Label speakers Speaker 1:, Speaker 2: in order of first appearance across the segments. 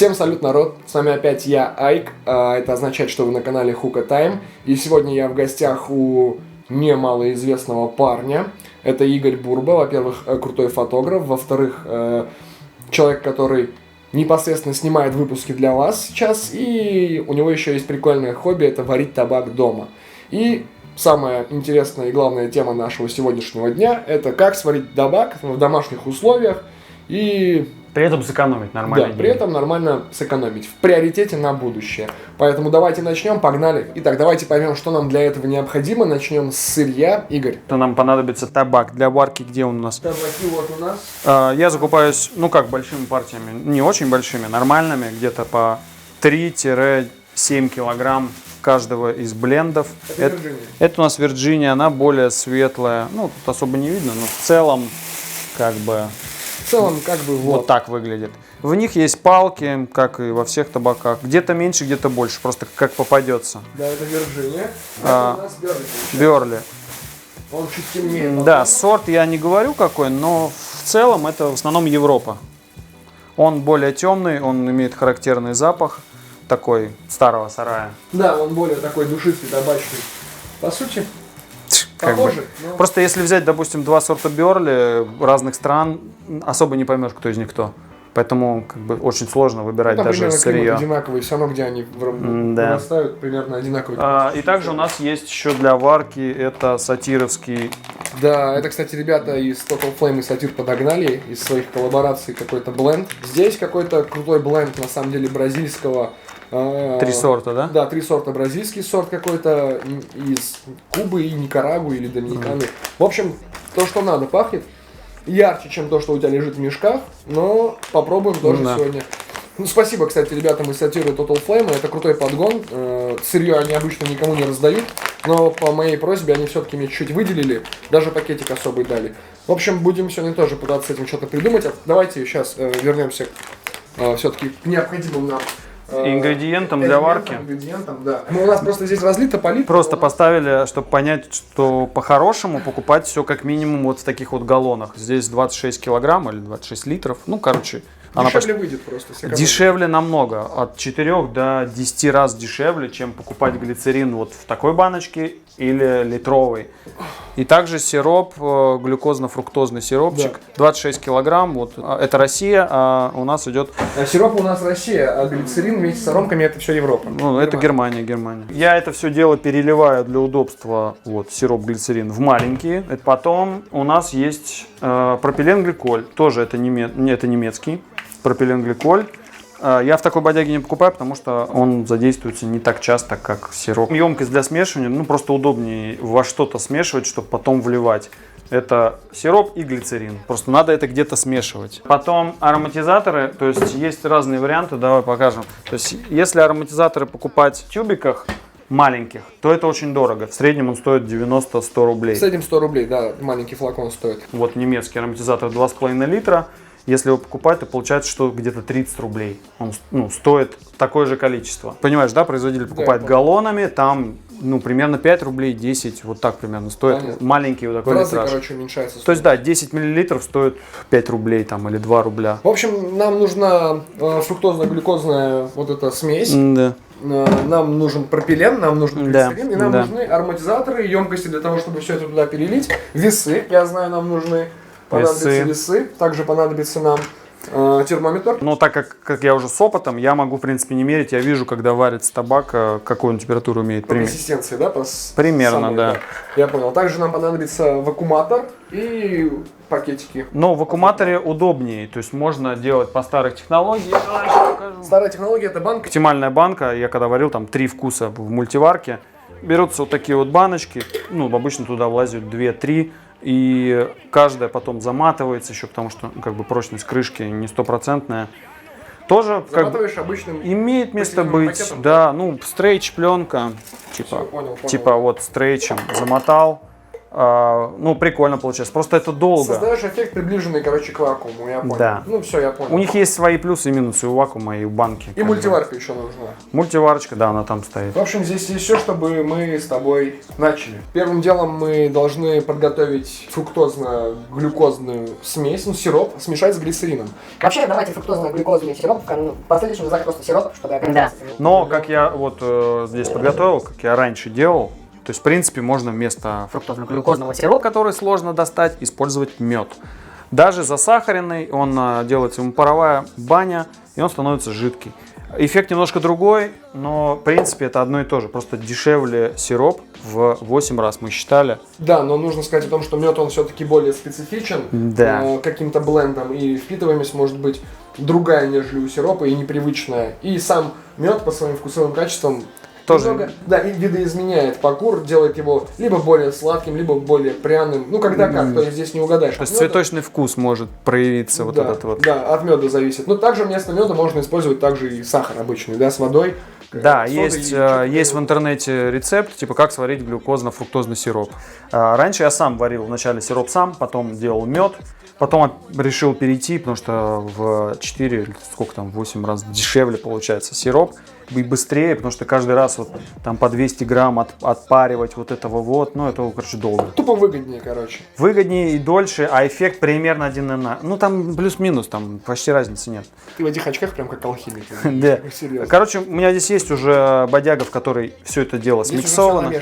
Speaker 1: Всем салют, народ! С вами опять я, Айк. Это означает, что вы на канале Hookah Time. И сегодня я в гостях у немалоизвестного парня. Это Игорь Бурба. Во-первых, крутой фотограф. Во-вторых, человек, который непосредственно снимает выпуски для вас сейчас. И у него еще есть прикольное хобби — это варить табак дома. И самая интересная и главная тема нашего сегодняшнего дня — это как сварить табак в домашних условиях и
Speaker 2: при этом сэкономить нормально.
Speaker 1: Да, при этом нормально сэкономить. В приоритете на будущее. Поэтому давайте начнем, погнали. Итак, давайте поймем, что нам для этого необходимо. Начнем с сырья. Игорь.
Speaker 2: То нам понадобится табак для варки. Где он у нас?
Speaker 1: Табаки вот у нас.
Speaker 2: Я закупаюсь, большими партиями. Не очень большими, нормальными. Где-то по 3-7 килограмм каждого из блендов. Это у нас Вирджиния. Она более светлая. Ну, тут особо не видно, но в целом вот так выглядит. В них есть палки, как и во всех табаках. Где-то меньше, где-то больше, просто как попадется.
Speaker 1: Да, это Вирджиния. Это у нас
Speaker 2: Берли.
Speaker 1: Он чуть темнее.
Speaker 2: Да, сорт я не говорю какой, но в целом это в основном Европа. Он более темный, он имеет характерный запах такой старого сарая.
Speaker 1: Да, он более такой душистый, табачный. По сути, похоже. Но...
Speaker 2: Просто если взять, допустим, два сорта Берли разных стран, особо не поймешь, кто из них кто. Поэтому очень сложно выбирать даже сырье.
Speaker 1: Одинаковые, все равно, где они вырастают, примерно одинаковые.
Speaker 2: И также у нас есть еще для варки, это сатировский.
Speaker 1: Да, это, кстати, ребята из Total Flame и Сатир подогнали из своих коллабораций какой-то бленд. Здесь какой-то крутой бленд, на самом деле, бразильского.
Speaker 2: 3 сорта, да?
Speaker 1: Да, 3 сорта. Бразильский сорт какой-то из Кубы и Никарагуа или Доминиканы. В общем, то, что надо, пахнет. Ярче, чем то, что у тебя лежит в мешках, но попробуем тоже сегодня. Ну, спасибо, кстати, ребятам из Сатира и Total Flame. Это крутой подгон. Сырье они обычно никому не раздают, но по моей просьбе они все-таки мне чуть-чуть выделили, даже пакетик особый дали. В общем, будем сегодня тоже пытаться с этим что-то придумать. Давайте сейчас вернемся все-таки к необходимым нам
Speaker 2: ингредиентам для варки.
Speaker 1: Да. Ну, у нас просто здесь разлито по литру.
Speaker 2: Просто поставили, чтобы понять, что по-хорошему покупать все как минимум вот в таких вот галлонах. Здесь 26 килограмм или 26 литров.
Speaker 1: Дешевле выйдет просто.
Speaker 2: Дешевле намного. От 4 до 10 раз дешевле, чем покупать глицерин вот в такой баночке или литровый. И также сироп, глюкозно-фруктозный сиропчик, 26 килограмм. Вот, это Россия, а у нас идет...
Speaker 1: Сироп у нас Россия, а глицерин вместе с аромками это все Европа.
Speaker 2: Это Германия. Я это все дело переливаю для удобства, сироп глицерин, в маленькие. Потом у нас есть пропиленгликоль, тоже это немецкий. Пропиленгликоль. Я в такой бодяге не покупаю, потому что он задействуется не так часто, как сироп. Емкость для смешивания, просто удобнее во что-то смешивать, чтобы потом вливать. Это сироп и глицерин. Просто надо это где-то смешивать. Потом ароматизаторы, то есть есть разные варианты, давай покажем. То есть если ароматизаторы покупать в тюбиках маленьких, то это очень дорого. В среднем он стоит 90-100 рублей.
Speaker 1: В среднем 100 рублей, да, маленький флакон стоит.
Speaker 2: Вот немецкий ароматизатор 2,5 литра. Если его покупать, то получается, что где-то 30 рублей. Он стоит такое же количество. Понимаешь, да, производитель покупает галлонами, там примерно 5 рублей, 10, вот так примерно стоит.
Speaker 1: Понятно.
Speaker 2: Маленький вот такой литраж.
Speaker 1: Уменьшается.
Speaker 2: То есть, да, 10 миллилитров стоит 5 рублей там, или 2 рубля.
Speaker 1: В общем, нам нужна фруктозно-глюкозная вот эта смесь.
Speaker 2: Да.
Speaker 1: Нам нужен пропилен, нам нужен глицерин, и нам нужны ароматизаторы, емкости для того, чтобы все это туда перелить. Весы, я знаю, нам нужны. Понадобятся весы, также понадобится нам термометр.
Speaker 2: Но так как я уже с опытом, я могу, в принципе, не мерить. Я вижу, когда варится табак, какую он температуру имеет.
Speaker 1: По консистенции, да?
Speaker 2: Примерно, да.
Speaker 1: Я понял. Также нам понадобится вакууматор и пакетики.
Speaker 2: Но в вакууматоре удобнее, то есть можно делать по старой технологии.
Speaker 1: Старая технология — это банка.
Speaker 2: Оптимальная банка, я когда варил, там 3 вкуса в мультиварке. Берутся вот такие вот баночки, обычно туда влазят 2-3. И каждая потом заматывается еще, потому что прочность крышки не стопроцентная. Тоже
Speaker 1: обычным
Speaker 2: имеет место быть. Пакетом? Да, стрейч пленка,
Speaker 1: понял.
Speaker 2: вот стрейчем замотал, ну, прикольно получается. Просто это долго.
Speaker 1: Создаешь эффект, приближенный, короче, к вакууму, я понял.
Speaker 2: Да.
Speaker 1: Ну, все, я понял.
Speaker 2: У них есть свои плюсы и минусы у вакуума и у банки.
Speaker 1: И мультиварка еще нужна.
Speaker 2: Мультиварочка, да, она там стоит.
Speaker 1: В общем, здесь есть все, чтобы мы с тобой начали. Первым делом мы должны подготовить фруктозно-глюкозную смесь, ну, сироп, смешать с глицерином.
Speaker 3: Вообще, давайте фруктозно-глюкозный сироп, в последующем называть просто сироп, чтобы
Speaker 2: Да. Но, как я вот здесь подготовил, как я раньше делал, то есть, в принципе, можно вместо
Speaker 3: фруктозно-глюкозного сиропа,
Speaker 2: который сложно достать, использовать мед. Даже засахаренный, он делается ему паровая баня, и он становится жидкий. Эффект немножко другой, но, в принципе, это одно и то же. Просто дешевле сироп в 8 раз, мы считали.
Speaker 1: Да, но нужно сказать о том, что мед, он все-таки более специфичен.
Speaker 2: Да.
Speaker 1: Каким-то блендом, и впитываемость может быть другая, нежели у сиропа, и непривычная. И сам мед по своим вкусовым качествам
Speaker 2: тоже.
Speaker 1: Немного, да, и видоизменяет покур, делает его либо более сладким, либо более пряным. Ну, когда как, то есть здесь не угадаешь.
Speaker 2: То есть цветочный вкус может проявиться, вот
Speaker 1: да,
Speaker 2: этот вот.
Speaker 1: Да, от меда зависит. Но также вместо меда можно использовать также и сахар обычный, да, с водой.
Speaker 2: Да, есть в интернете рецепт, типа как сварить глюкозно-фруктозный сироп. Раньше я сам варил вначале сироп сам, потом делал мед. Потом решил перейти, потому что в 4, сколько там, 8 раз дешевле получается сироп. И быстрее, потому что каждый раз вот там по 200 грамм отпаривать вот этого вот, ну это, короче, долго.
Speaker 1: Тупо выгоднее, короче.
Speaker 2: Выгоднее и дольше, а эффект примерно один на 1. Ну там плюс-минус, там почти разницы нет.
Speaker 1: Ты в этих очках прям как алхимик.
Speaker 2: Да. Короче, у меня здесь есть уже бодяга, в которой все это дело смиксовано.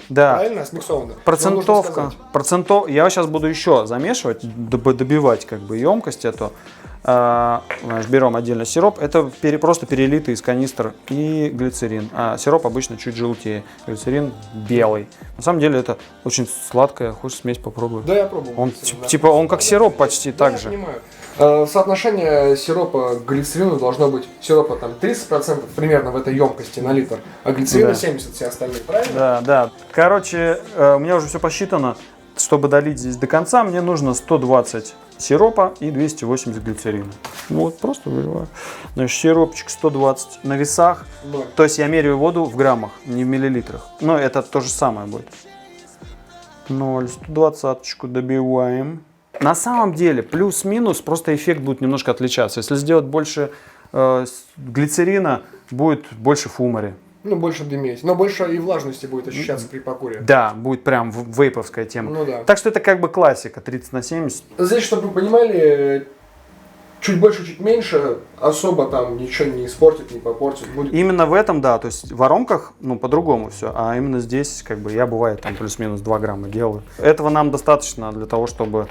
Speaker 1: Да. Правильно, смиксовано.
Speaker 2: Процентовка. Я сейчас буду еще замешивать, добивать как бы емкость эту. Берем отдельно сироп, это просто перелитый из канистр и глицерин, а сироп обычно чуть желтее, глицерин белый. На самом деле это очень сладкая, хочешь смесь попробовать?
Speaker 1: Да, я пробовал.
Speaker 2: Он типа он как сироп почти
Speaker 1: да,
Speaker 2: так
Speaker 1: я
Speaker 2: же.
Speaker 1: Понимаю. Соотношение сиропа к глицерину должно быть сиропа там 30% примерно в этой емкости на литр, а глицерина 70% все остальные, правильно?
Speaker 2: Да, да. Короче, у меня уже все посчитано. Чтобы долить здесь до конца, мне нужно 120 сиропа и 280 глицерина. Вот, просто выливаю. Значит, сиропчик 120 на весах.
Speaker 1: 0.
Speaker 2: То есть я меряю воду в граммах, не в миллилитрах. Но это то же самое будет. 0, 120-очку добиваем. На самом деле, плюс-минус, просто эффект будет немножко отличаться. Если сделать больше глицерина, будет больше фумари.
Speaker 1: Ну, больше дыметь. Но больше и влажности будет ощущаться при покуре.
Speaker 2: Да, будет прям вейповская тема.
Speaker 1: Ну да.
Speaker 2: Так что это как бы классика, 30/70.
Speaker 1: Здесь, чтобы вы понимали, чуть больше, чуть меньше, особо там ничего не испортит, не попортит. Будет...
Speaker 2: Именно в этом, да, то есть в воронках, ну, по-другому все, а именно здесь, как бы, я бывает там плюс-минус 2 грамма делаю. Этого нам достаточно для того, чтобы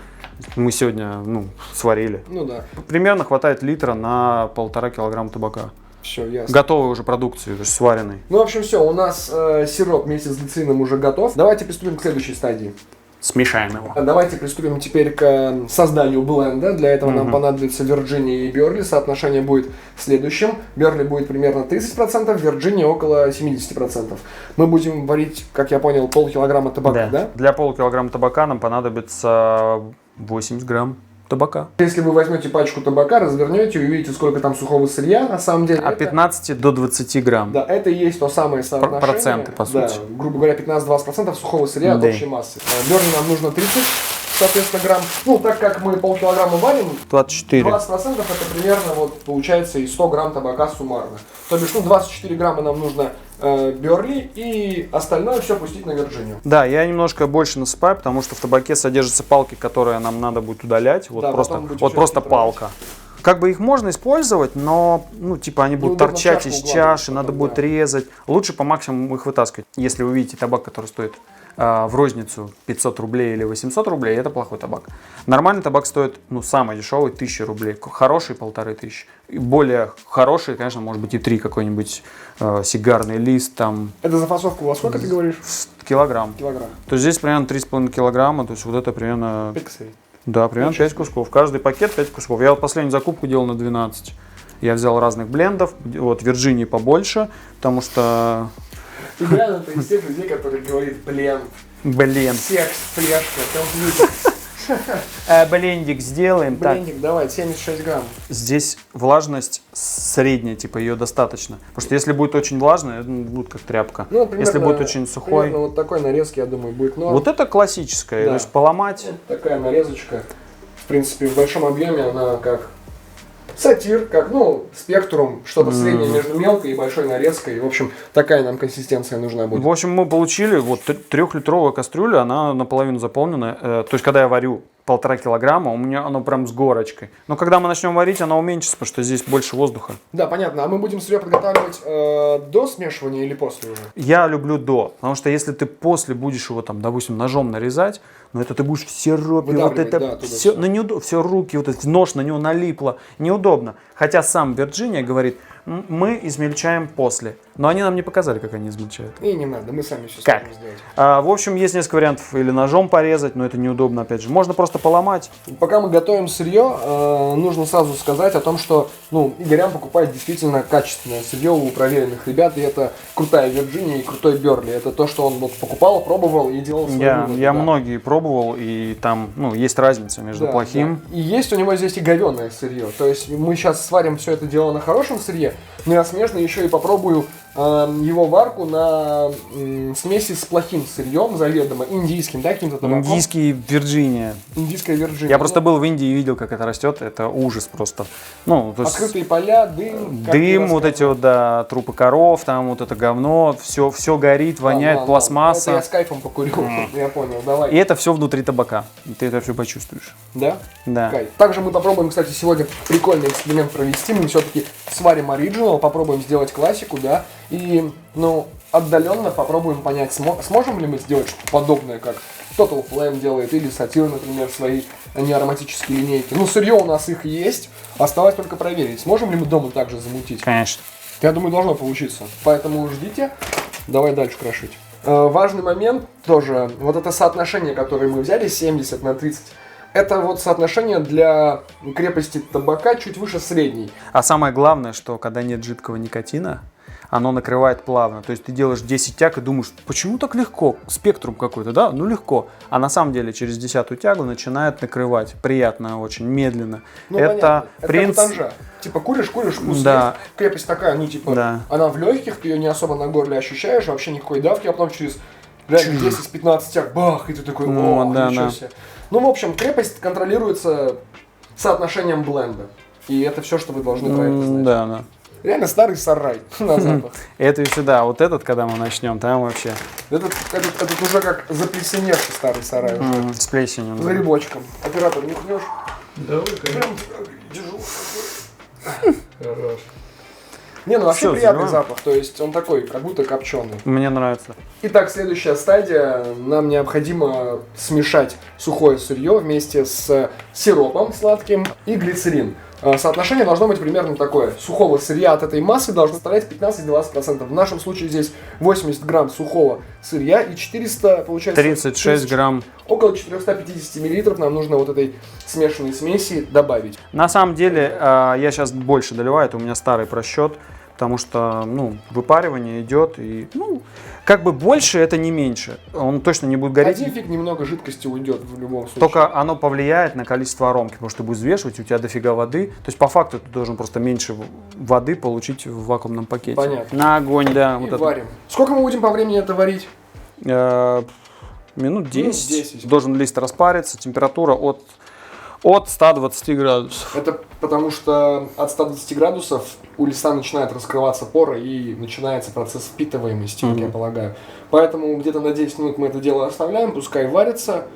Speaker 2: мы сегодня, ну, сварили.
Speaker 1: Ну да.
Speaker 2: Примерно хватает литра на 1,5 килограмма табака.
Speaker 1: Все, ясно.
Speaker 2: Готовой уже продукции, то есть сваренной.
Speaker 1: Ну, в общем, все, у нас сироп вместе с глицирином уже готов. Давайте приступим к следующей стадии.
Speaker 2: Смешаем его.
Speaker 1: Давайте приступим теперь к созданию бленда. Для этого нам понадобится Вирджиния и Бёрли. Соотношение будет следующим. Бёрли будет примерно 30%, Вирджиния около 70%. Мы будем варить, как я понял, полкилограмма табака, да?
Speaker 2: Для полкилограмма табака нам понадобится 80 грамм табака.
Speaker 1: Если вы возьмете пачку табака, развернете, увидите, сколько там сухого сырья, на самом деле.
Speaker 2: От 15 до 20 грамм.
Speaker 1: Да, это и есть то самое соотношение.
Speaker 2: Проценты, по сути.
Speaker 1: Да, грубо говоря, 15-20% сухого сырья от общей массы. Бёрли нам нужно 30, соответственно, грамм. Ну, так как мы полкилограмма варим,
Speaker 2: 24.
Speaker 1: 20% это примерно вот получается и 100 грамм табака суммарно. То бишь, ну, 24 грамма нам нужно Бёрли, и остальное все пустить на Вирджинию.
Speaker 2: Да, я немножко больше насыпаю, потому что в табаке содержатся палки, которые нам надо будет удалять. Вот
Speaker 1: да,
Speaker 2: просто палка. Как бы их можно использовать, но, ну, типа, они будут торчать из чаши, надо будет резать. Лучше по максимуму их вытаскивать. Если вы видите табак, который стоит в розницу 500 рублей или 800 рублей, это плохой табак. Нормальный табак стоит, ну, самый дешевый, 1000 рублей. Хороший 1500. И более хороший, конечно, может быть и 3 какой-нибудь сигарный лист там.
Speaker 1: Это за фасовку во сколько ты говоришь?
Speaker 2: Килограмм.
Speaker 1: Килограмм.
Speaker 2: То есть здесь примерно 3,5 килограмма, то есть вот это примерно...
Speaker 1: 5 косарей. Да,
Speaker 2: примерно 5 кусков. Каждый пакет 5 кусков. Я вот последнюю закупку делал на 12. Я взял разных блендов, вот Вирджинии побольше, потому что...
Speaker 1: Реально, это из тех людей, которые говорят, блин.
Speaker 2: Блин.
Speaker 1: Секс, флешка, компьютер.
Speaker 2: Блендик сделаем. Так,
Speaker 1: Блендик, давай, 76 грамм.
Speaker 2: здесь влажность средняя, типа ее достаточно. Потому что если будет очень влажно, будет как тряпка.
Speaker 1: Ну, примерно,
Speaker 2: если будет очень сухой.
Speaker 1: примерно вот такой нарезки, я думаю, будет норм.
Speaker 2: Вот это классическое.
Speaker 1: Да.
Speaker 2: То есть поломать.
Speaker 1: Вот такая нарезочка. В принципе, в большом объеме она как сатир, как, ну, спектрум, что-то среднее между мелкой и большой нарезкой. В общем, такая нам консистенция нужна будет.
Speaker 2: В общем, мы получили вот 3-литровая кастрюля, она наполовину заполнена. То есть, когда я варю 1,5 килограмма, у меня оно прям с горочкой. Но когда мы начнем варить, оно уменьшится, потому что здесь больше воздуха.
Speaker 1: Да, понятно. А мы будем сырье подготавливать до смешивания или после уже?
Speaker 2: Я люблю до, потому что если ты после будешь его там, допустим, ножом нарезать, но это ты будешь в сиропе, вот
Speaker 1: Выдавливать,
Speaker 2: это
Speaker 1: да, оттуда
Speaker 2: все,
Speaker 1: всё.
Speaker 2: ну, неудобно, все руки, вот этот нож на него налипло, неудобно. Хотя сам Virginia говорит, мы измельчаем после, но они нам не показали, как они измельчают.
Speaker 1: И не надо, мы сами все
Speaker 2: Как?
Speaker 1: сможем сделать.
Speaker 2: В общем, есть несколько вариантов, или ножом порезать, но это неудобно, опять же. Можно просто поломать.
Speaker 1: Пока мы готовим сырье, нужно сразу сказать о том, что Игорян покупает действительно качественное сырье у проверенных ребят, и это крутая Virginia и крутой Берли. Это то, что он вот покупал, пробовал и делал свои выводы,
Speaker 2: Я
Speaker 1: да.
Speaker 2: многие пробовал, и там есть разница между
Speaker 1: Да,
Speaker 2: плохим.
Speaker 1: да. И есть у него здесь и говёное сырье. То есть мы сейчас сварим все это дело на хорошем сырье, но я смежно еще и попробую его варку на смеси с плохим сырьем, заведомо индийским, да, каким-то табаком.
Speaker 2: Индийский Virginia.
Speaker 1: Индийская Virginia.
Speaker 2: Я просто был в Индии и видел, как это растет. Это ужас просто. Ну, то есть
Speaker 1: Открытые поля, дым. как ты
Speaker 2: дым, вот эти вот, да, трупы коров, там вот это говно, все горит, воняет,
Speaker 1: Ладно,
Speaker 2: пластмасса.
Speaker 1: Это я с кайфом покурю, я понял, давай.
Speaker 2: И это все внутри табака. И ты это все почувствуешь.
Speaker 1: Да?
Speaker 2: Да.
Speaker 1: Кайф. Также мы попробуем, кстати, сегодня прикольный эксперимент провести. Мы все-таки сварим оригинал, попробуем сделать классику, да. И, отдаленно попробуем понять, сможем ли мы сделать что-то подобное, как Total Flame делает, или Сатир, например, свои неароматические линейки. Сырье у нас их есть, осталось только проверить, сможем ли мы дома также замутить.
Speaker 2: Конечно.
Speaker 1: Я думаю, должно получиться. Поэтому ждите. Давай дальше крошить. Важный момент тоже. Вот это соотношение, которое мы взяли, 70/30. Это вот соотношение для крепости табака чуть выше средней.
Speaker 2: А самое главное, что когда нет жидкого никотина, оно накрывает плавно. То есть ты делаешь 10 тяг и думаешь, почему так легко? Спектрум какой-то, да? Легко. А на самом деле через 10-ю тягу начинает накрывать. Приятно очень, медленно.
Speaker 1: Понятно. Это
Speaker 2: принцип...
Speaker 1: как у танжа. Типа куришь, вкус
Speaker 2: Да.
Speaker 1: есть. Крепость такая,
Speaker 2: Да.
Speaker 1: она в легких, ты ее не особо на горле ощущаешь, вообще никакой давки, а потом через реально 10-15 тяг, бах, и ты такой,
Speaker 2: да,
Speaker 1: ничего
Speaker 2: да.
Speaker 1: себе. В общем, крепость контролируется соотношением бленда. И это все, что вы должны про это знать.
Speaker 2: Да.
Speaker 1: Реально старый сарай на запах.
Speaker 2: Это и сюда. Вот этот, когда мы начнем, там вообще
Speaker 1: Этот уже как заплесневший старый сарай. Уже.
Speaker 2: с плесенью.
Speaker 1: С грибочком. Оператор, нюхнешь?
Speaker 4: Давай, конечно.
Speaker 1: Прям держу. Хорош. Не, вообще
Speaker 2: Всё,
Speaker 1: приятный
Speaker 2: заливаем.
Speaker 1: запах, то есть он такой, как будто копченый.
Speaker 2: Мне нравится.
Speaker 1: Итак, следующая стадия. Нам необходимо смешать сухое сырье вместе с сиропом сладким и глицерин. Соотношение должно быть примерно такое. Сухого сырья от этой массы должно составлять 15-20%. В нашем случае здесь 80 грамм сухого сырья и 400, получается...
Speaker 2: 36 грамм.
Speaker 1: Около 450 миллилитров нам нужно вот этой смешанной смеси добавить.
Speaker 2: На самом деле, я сейчас больше доливаю, это у меня старый просчет, потому что, выпаривание идет, и, как бы больше, это не меньше. Он точно не будет гореть.
Speaker 1: Один фиг немного жидкости уйдет в любом случае.
Speaker 2: Только оно повлияет на количество аромки, потому что ты будешь взвешивать, у тебя дофига воды. То есть, по факту, ты должен просто меньше воды получить в вакуумном пакете.
Speaker 1: Понятно.
Speaker 2: На огонь, да.
Speaker 1: И варим. Сколько мы будем по времени это варить?
Speaker 2: Минут 10.
Speaker 1: 10.
Speaker 2: Должен лист распариться. Температура от 120 градусов.
Speaker 1: Это потому что от 120 градусов у листа начинает раскрываться пора и начинается процесс впитываемости, как я полагаю. Поэтому где-то на 10 минут мы это дело оставляем, пускай варится.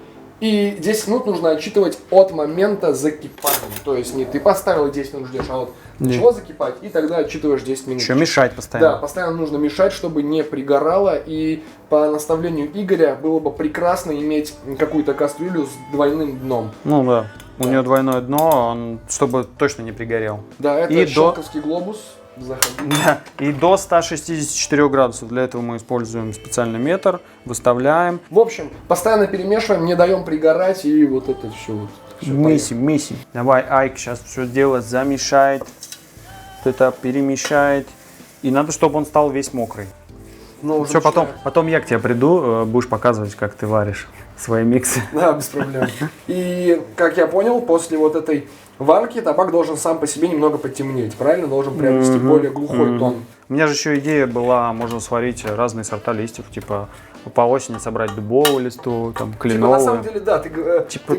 Speaker 1: И 10 минут нужно отсчитывать от момента закипания. То есть не ты поставил 10 минут ждешь, а вот начало закипать, и тогда отсчитываешь 10 минут.
Speaker 2: Еще мешать постоянно.
Speaker 1: Да, постоянно нужно мешать, чтобы не пригорало. И по наставлению Игоря было бы прекрасно иметь какую-то кастрюлю с двойным дном.
Speaker 2: Да. У нее двойное дно, чтобы точно не пригорел.
Speaker 1: Да, это
Speaker 2: И
Speaker 1: щелковский глобус. Заходи.
Speaker 2: Да. И до 164 градусов. Для этого мы используем специальный метр, выставляем.
Speaker 1: В общем, постоянно перемешиваем, не даем пригорать, и вот это все.
Speaker 2: Месим. Давай, Айк сейчас все дело замешает. Вот это перемешает. И надо, чтобы он стал весь мокрый. Все, потом я к тебе приду, будешь показывать, как ты варишь свои миксы.
Speaker 1: Да, без проблем. И, как я понял, после вот этой варки табак должен сам по себе немного потемнеть, правильно? Должен приобрести более глухой тон.
Speaker 2: У меня же еще идея была, можно сварить разные сорта листьев, типа по осени собрать дубовую листу, там, кленовую.
Speaker 1: На самом деле, да,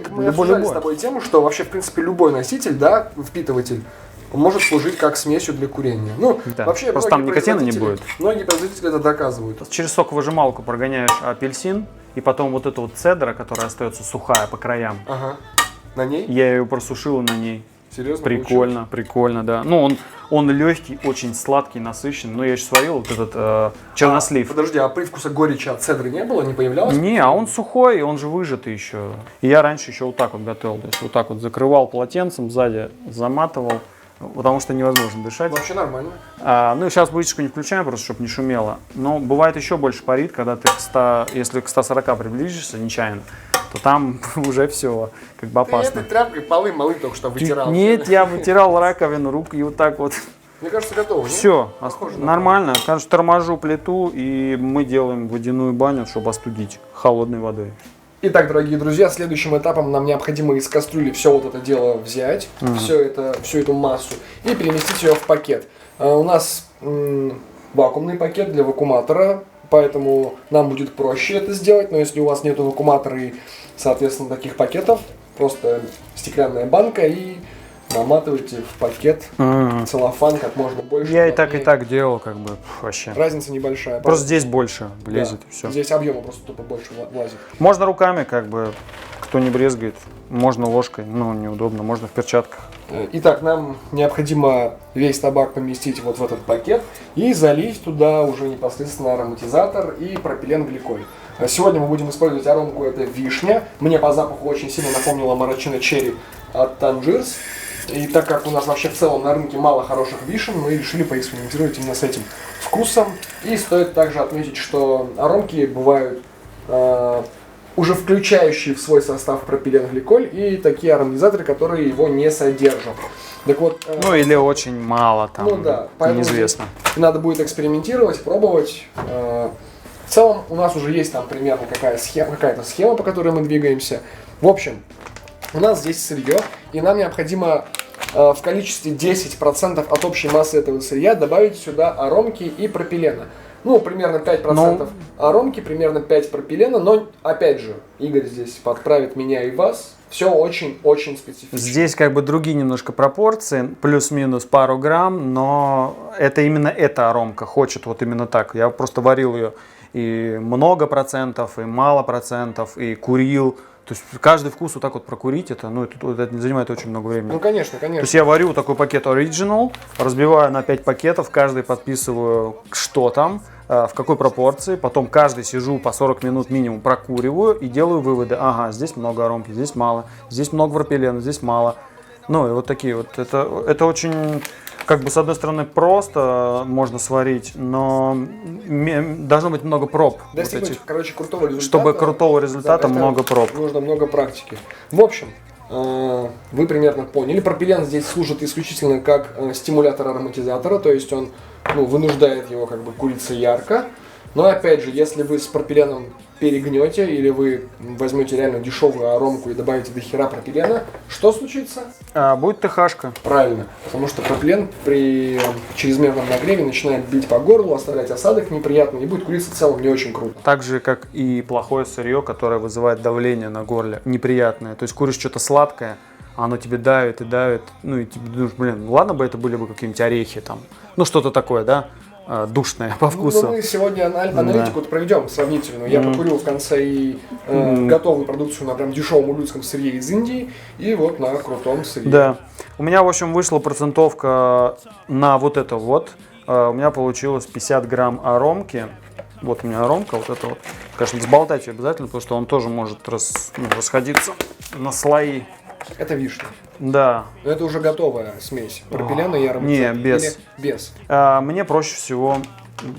Speaker 1: мы обсуждали с тобой тему, что вообще, в принципе, любой носитель, да, впитыватель, может служить как смесью для курения. Ну,
Speaker 2: Да.
Speaker 1: вообще,
Speaker 2: Просто там никотина не будет.
Speaker 1: Многие производители это доказывают.
Speaker 2: Через соковыжималку прогоняешь апельсин, и потом вот эту вот цедра, которая остается сухая по краям,
Speaker 1: Ага. На ней?
Speaker 2: я ее просушил на ней.
Speaker 1: Серьезно?
Speaker 2: Прикольно, прикольно, да. Ну, он легкий, очень сладкий, насыщенный. Но я еще сварил вот этот чернослив.
Speaker 1: Подожди, а привкуса горечи от цедры не было, не появлялось?
Speaker 2: Не, а он сухой, он же выжатый еще. И я раньше еще вот так вот готовил. То есть вот так вот закрывал полотенцем, сзади заматывал, потому что невозможно дышать.
Speaker 1: Вообще нормально.
Speaker 2: Ну, сейчас вытяжку не включаем, просто чтобы не шумело. Но бывает еще больше парит, когда ты если к 140 приблизишься нечаянно, то там уже все, как бы
Speaker 1: Ты
Speaker 2: опасно.
Speaker 1: этой тряпкой полы малы только что вытирал.
Speaker 2: Нет, я вытирал раковину, руку и вот так вот.
Speaker 1: Мне кажется, готово. нет?
Speaker 2: Все,
Speaker 1: Похоже на
Speaker 2: нормально. Короче, торможу плиту, и мы делаем водяную баню, чтобы остудить холодной водой.
Speaker 1: Итак, дорогие друзья, следующим этапом нам необходимо из кастрюли все вот это дело взять, всю эту массу, и переместить ее в пакет. У нас вакуумный пакет для вакууматора, поэтому нам будет проще это сделать, но если у вас нет вакууматора и, соответственно, таких пакетов, просто стеклянная банка и наматывайте в пакет целлофан как можно больше.
Speaker 2: Я и так делал, как бы, вообще.
Speaker 1: Разница небольшая.
Speaker 2: Просто здесь больше влезет,
Speaker 1: Да,
Speaker 2: и все.
Speaker 1: здесь объема просто тупо больше влазит.
Speaker 2: Можно руками, как бы, кто не брезгает. Можно ложкой, но неудобно, можно в перчатках.
Speaker 1: Итак, нам необходимо весь табак поместить вот в этот пакет и залить туда уже непосредственно ароматизатор и пропиленгликоль. Сегодня мы будем использовать аромку, это вишня. Мне по запаху очень сильно напомнила марачино черри от Tangiers. И так как у нас вообще в целом на рынке мало хороших вишен, мы решили поэкспериментировать именно с этим вкусом. И стоит также отметить, что аромки бывают уже включающие в свой состав пропиленгликоль и такие ароматизаторы, которые его не содержат. Так вот,
Speaker 2: Ну, или очень мало там,
Speaker 1: ну да, поэтому
Speaker 2: неизвестно.
Speaker 1: надо будет экспериментировать, пробовать. В целом у нас уже есть там примерно какая-то схема, по которой мы двигаемся. В общем, у нас здесь сырье, и нам необходимо в количестве 10% от общей массы этого сырья добавить сюда аромки и пропилена. Ну, примерно 5% аромки, примерно 5% пропилена, но, опять же, Игорь здесь подправит меня и вас. Все очень-очень специфично.
Speaker 2: Здесь как бы другие немножко пропорции, плюс-минус пару грамм, но это именно эта аромка хочет вот именно так. Я просто варил ее и много процентов, и мало процентов, и курил. То есть каждый вкус вот так вот прокурить, это занимает очень много времени.
Speaker 1: Ну, конечно,
Speaker 2: То
Speaker 1: конечно.
Speaker 2: есть я варю такой пакет Original, разбиваю на 5 пакетов, каждый подписываю, что там, в какой пропорции, потом каждый сижу по 40 минут минимум, прокуриваю и делаю выводы. Ага, здесь много аромки, здесь мало, здесь много пропилена, здесь мало. Ну и вот такие вот. Это очень, как бы, с одной стороны, просто можно сварить, но должно быть много проб.
Speaker 1: Достигнуть,
Speaker 2: вот этих.
Speaker 1: короче, крутого результата.
Speaker 2: Чтобы крутого результата,
Speaker 1: это
Speaker 2: много проб.
Speaker 1: Нужно много практики. В общем, вы примерно поняли. Пропилен здесь служит исключительно как стимулятор ароматизатора, то есть он вынуждает его как бы куриться ярко. Но опять же, если вы с пропиленом перегнете или вы возьмете реально дешевую аромку и добавите до хера пропилена, что случится?
Speaker 2: Будет ТХшка.
Speaker 1: Правильно, потому что пропилен при чрезмерном нагреве начинает бить по горлу, оставлять осадок неприятный и будет куриться в целом не очень круто.
Speaker 2: Так же, как и плохое сырье, которое вызывает давление на горле, неприятное. То есть куришь что-то сладкое, а оно тебе давит и давит. Ну и тебе думаешь, блин, ладно бы это были бы какие-нибудь орехи там. Ну что-то такое, да? Душное по вкусу.
Speaker 1: Ну, мы сегодня аналитику проведем сравнительную. Я покурил в конце и готовую продукцию на прям дешевом ублюдском сырье из Индии и вот на крутом сырье.
Speaker 2: Да. У меня, в общем, вышла процентовка на вот это вот. У меня получилось 50 грамм аромки. Вот у меня аромка, вот это вот. Конечно, взболтать ее обязательно, потому что он тоже может расходиться на слои.
Speaker 1: Это вишня.
Speaker 2: Да.
Speaker 1: Но это уже готовая смесь пропилена и ароматизатора.
Speaker 2: Не, без.
Speaker 1: Или без.
Speaker 2: Мне проще всего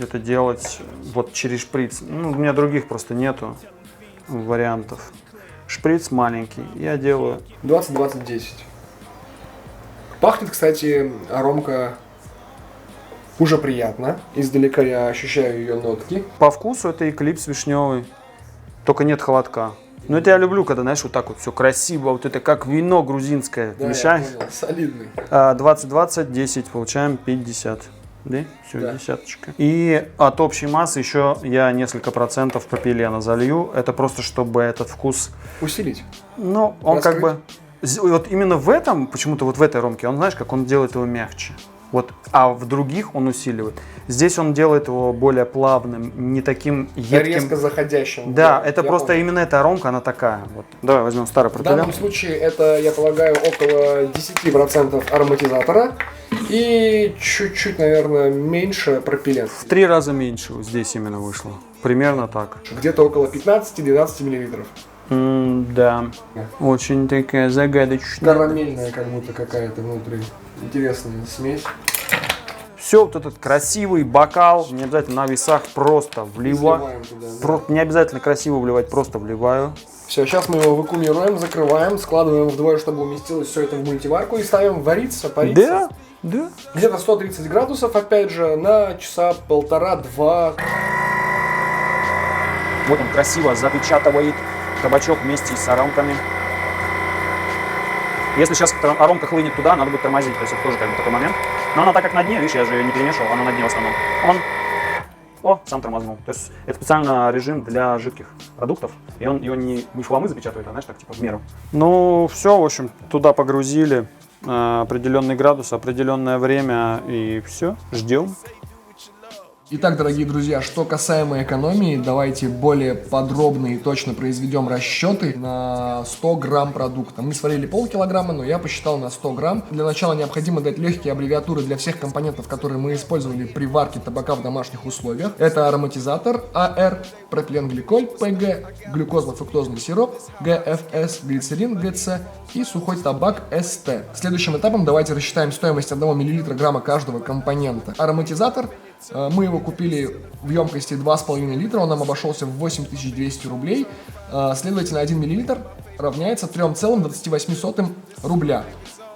Speaker 2: это делать вот через шприц. Ну, у меня других просто нету вариантов. Шприц маленький. Я делаю
Speaker 1: 20-20-10. Пахнет, кстати, аромка уже приятно. Издалека я ощущаю ее нотки.
Speaker 2: по вкусу это эклипс вишневый. Только нет холодка. Ну это я люблю, когда, знаешь, вот так вот все красиво, вот это как вино грузинское.
Speaker 1: Да,
Speaker 2: Мешаешь?
Speaker 1: я понял, солидный.
Speaker 2: 20-20, 10, получаем 50. Да? Все,
Speaker 1: Да.
Speaker 2: десяточка. И от общей массы еще я несколько процентов пропилена залью. Это просто чтобы этот вкус,
Speaker 1: Усилить.
Speaker 2: ну, он
Speaker 1: Раскрыть.
Speaker 2: как бы... Вот именно в этом, почему-то вот в этой ромке, он, знаешь, как он делает его мягче. Вот, а в других он усиливает. Здесь он делает его более плавным, не таким едким.
Speaker 1: Резко заходящим.
Speaker 2: Да, это
Speaker 1: я
Speaker 2: просто
Speaker 1: понял.
Speaker 2: именно эта ромка, она такая. Вот. Давай возьмем старый
Speaker 1: В
Speaker 2: пропилен.
Speaker 1: данном случае это, я полагаю, около 10% ароматизатора и чуть-чуть, наверное, меньше пропилен.
Speaker 2: В 3 раза меньше вот здесь именно вышло. Примерно так.
Speaker 1: Где-то около 15-12 миллилитров.
Speaker 2: Да. Очень такая загадочная.
Speaker 1: Карамельная как будто какая-то внутри. Интересная смесь.
Speaker 2: Все, вот этот красивый бокал, не обязательно на весах, просто вливаю.
Speaker 1: Сливаем туда, да.
Speaker 2: Просто не обязательно красиво вливать, просто вливаю.
Speaker 1: Все, сейчас мы его вакуумируем, закрываем, складываем вдвое, чтобы уместилось все это в мультиварку и ставим вариться, париться.
Speaker 2: Да, да.
Speaker 1: Где-то 130 градусов, опять же, на часа полтора-два.
Speaker 2: Вот он красиво запечатывает кабачок вместе с аромками. Если сейчас аромка хлынет туда, надо будет тормозить, то есть это тоже как бы такой момент. Но она так как на дне, видишь, я же ее не перемешивал, она на дне в основном. Он сам тормознул. То есть это специально режим для жидких продуктов, и он его не в хламы запечатывает, а знаешь, так типа в меру. Ну все, в общем, туда погрузили определенный градус, определенное время, и все, ждем.
Speaker 1: Итак, дорогие друзья, что касаемо экономии, давайте более подробно и точно произведем расчеты на 100 грамм продукта. Мы сварили полкилограмма, но я посчитал на 100 грамм. Для начала необходимо дать легкие аббревиатуры для всех компонентов, которые мы использовали при варке табака в домашних условиях. Это ароматизатор АР, пропиленгликоль ПГ, глюкозно-фруктозный сироп ГФС, глицерин ГЦ и сухой табак СТ. Следующим этапом давайте рассчитаем стоимость 1 мл грамма каждого компонента. Ароматизатор. Мы его купили в емкости 2,5 литра, он нам обошелся в 8200 рублей. Следовательно, 1 мл равняется 3,28 рубля.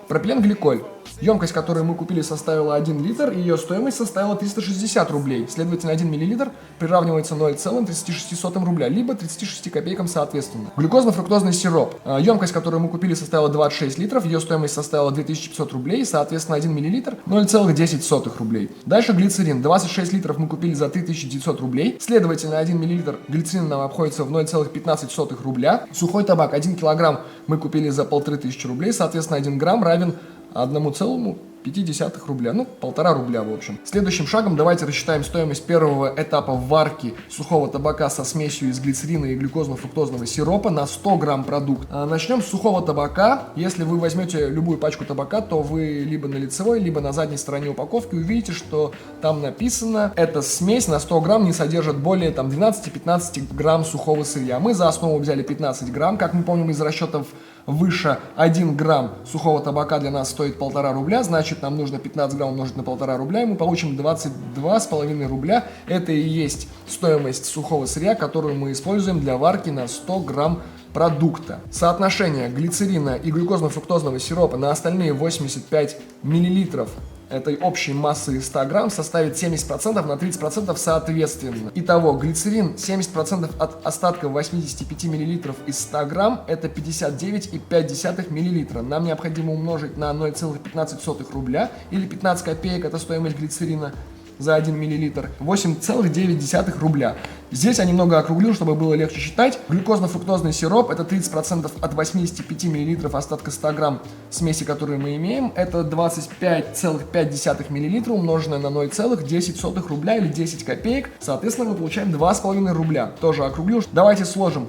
Speaker 1: Пропиленгликоль. Емкость, которую мы купили, составила 1 литр, и ее стоимость составила 360 рублей. Следовательно, 1 мл приравнивается 0,36 рубля, либо 36 копейкам соответственно. Глюкозно-фруктозный сироп. Емкость, которую мы купили, составила 26 литров, ее стоимость составила 2500 рублей, соответственно, 1 мл 0,10 рублей. Дальше глицерин. 26 литров мы купили за 3900 рублей. Следовательно, 1 мл глицерина нам обходится в 0,15 рубля. Сухой табак 1 килограмм мы купили за 1500 рублей, соответственно, 1 грамм равен 1,5 рубля, ну, 1,5 рубля, в общем. Следующим шагом давайте рассчитаем стоимость первого этапа варки сухого табака со смесью из глицерина и глюкозно-фруктозного сиропа на 100 грамм продукта. Начнем с сухого табака. Если вы возьмете любую пачку табака, то вы либо на лицевой, либо на задней стороне упаковки увидите, что там написано, эта смесь на 100 грамм не содержит более 12-15 грамм сухого сырья. Мы за основу взяли 15 грамм, как мы помним из расчетов выше. 1 грамм сухого табака для нас стоит 1,5 рубля, значит нам нужно 15 грамм умножить на 1,5 рубля, и мы получим 22,5 рубля. Это и есть стоимость сухого сырья, которую мы используем для варки на 100 грамм продукта. Соотношение глицерина и глюкозно-фруктозного сиропа на остальные 85 миллилитров этой общей массы 100 грамм составит 70% на 30% соответственно. Итого, глицерин 70% от остатка 85 мл из 100 грамм это 59,5 мл. Нам необходимо умножить на 0,15 рубля или 15 копеек, это стоимость глицерина за 1 миллилитр, 8,9 рубля. Здесь я немного округлил, чтобы было легче считать. Глюкозно-фруктозный сироп это 30% от 85 мл остатка 100 грамм смеси, которую мы имеем. Это 25,5 мл умноженное на 0,10 рубля или 10 копеек. Соответственно, мы получаем 2,5 рубля. Тоже округлил. Давайте сложим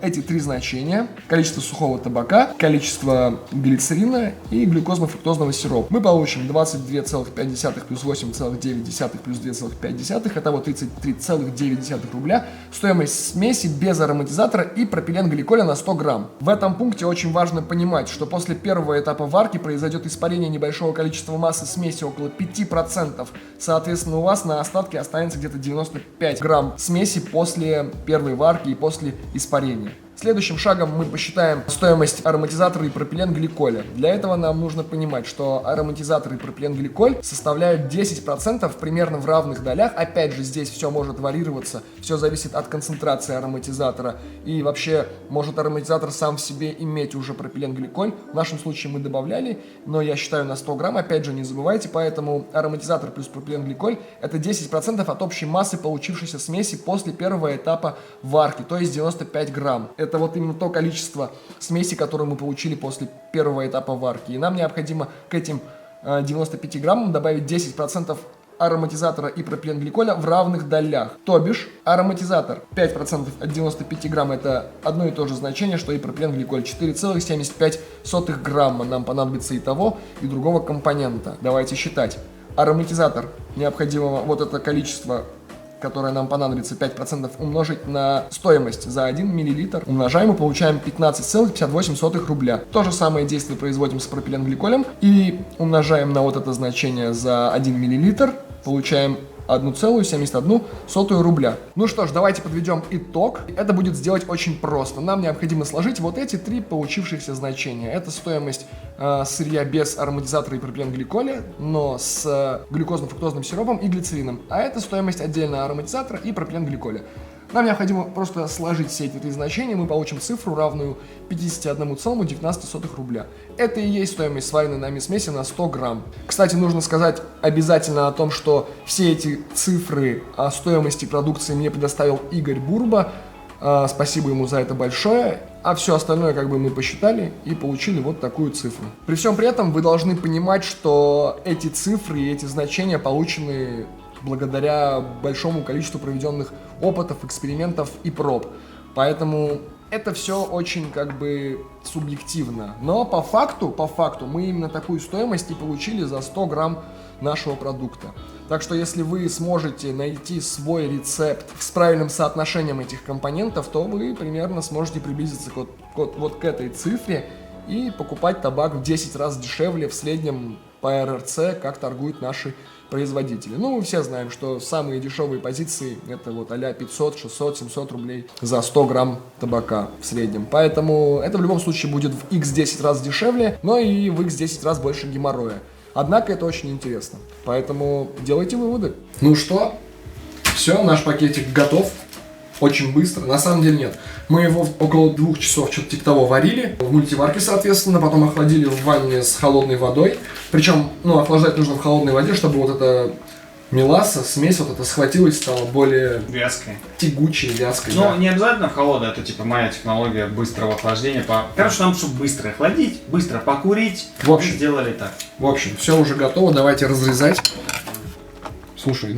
Speaker 1: эти три значения: количество сухого табака, количество глицерина и глюкозно-фруктозного сиропа. Мы получим 22,5 плюс 8,9 плюс 2,5, это вот 33,9 рубля. Стоимость смеси без ароматизатора и пропиленгликоля на 100 грамм. В этом пункте очень важно понимать, что после первого этапа варки произойдет испарение небольшого количества массы смеси, около 5%. Соответственно, у вас на остатке останется где-то 95 грамм смеси после первой варки и после испарения. Следующим шагом мы посчитаем стоимость ароматизатора и пропиленгликоля. Для этого нам нужно понимать, что ароматизатор и пропиленгликоль составляют 10% примерно в равных долях. Опять же, здесь все может варьироваться, все зависит от концентрации ароматизатора. И вообще, может ароматизатор сам в себе иметь уже пропиленгликоль. В нашем случае мы добавляли, но я считаю на 100 грамм. Опять же, не забывайте, поэтому ароматизатор плюс пропиленгликоль это 10% от общей массы получившейся смеси после первого этапа варки, то есть 95 грамм. Это вот именно то количество смеси, которое мы получили после первого этапа варки. И нам необходимо к этим 95 граммам добавить 10% ароматизатора и пропиленгликоля в равных долях. То бишь, ароматизатор 5% от 95 грамм это одно и то же значение, что и пропиленгликоль. 4,75 грамма нам понадобится и того, и другого компонента. Давайте считать. Ароматизатор необходимо вот это количество, которое нам понадобится, 5% умножить на стоимость за 1 мл. Умножаем и получаем 15,58 рубля. То же самое действие производим с пропиленгликолем и умножаем на вот это значение за 1 мл. Получаем 1,71 рубля. Ну что ж, давайте подведем итог. Это будет сделать очень просто. Нам необходимо сложить вот эти три получившихся значения. Это стоимость сырья без ароматизатора и пропиленгликоля, но с глюкозно-фруктозным сиропом и глицерином. А это стоимость отдельно ароматизатора и пропиленгликоля. Нам необходимо просто сложить все эти три значения, мы получим цифру, равную 51,19 рубля. Это и есть стоимость сваренной нами смеси на 100 грамм. Кстати, нужно сказать обязательно о том, что все эти цифры о стоимости продукции мне предоставил Игорь Бурба. Спасибо ему за это большое. А все остальное как бы мы посчитали и получили вот такую цифру. При всем при этом вы должны понимать, что эти цифры и эти значения получены благодаря большому количеству проведенных опытов, экспериментов и проб. Поэтому это все очень как бы субъективно. Но по факту мы именно такую стоимость и получили за 100 грамм нашего продукта. Так что если вы сможете найти свой рецепт с правильным соотношением этих компонентов, то вы примерно сможете приблизиться вот к этой цифре и покупать табак в 10 раз дешевле в среднем по РРЦ, как торгуют наши производители. Ну, мы все знаем, что самые дешевые позиции это вот а-ля 500, 600, 700 рублей за 100 грамм табака в среднем. Поэтому это в любом случае будет в x10 раз дешевле, но и в x10 раз больше геморроя. Однако это очень интересно. Поэтому делайте выводы. Ну что, все, наш пакетик готов. Очень быстро. На самом деле нет. Мы его около 2 часов, что-то типа того, варили. В мультиварке, соответственно. Потом охладили в ванне с холодной водой. Причем, охлаждать нужно в холодной воде, чтобы вот эта меласса, смесь вот эта схватилась, стала более
Speaker 2: вязкой.
Speaker 1: Тягучей, вязкой.
Speaker 2: Ну, да. Не обязательно в холодной, это типа моя технология быстрого охлаждения. Короче, нам, чтобы быстро охладить, быстро покурить,
Speaker 1: в общем,
Speaker 2: сделали так.
Speaker 1: В общем, все уже готово, давайте разрезать. Слушай,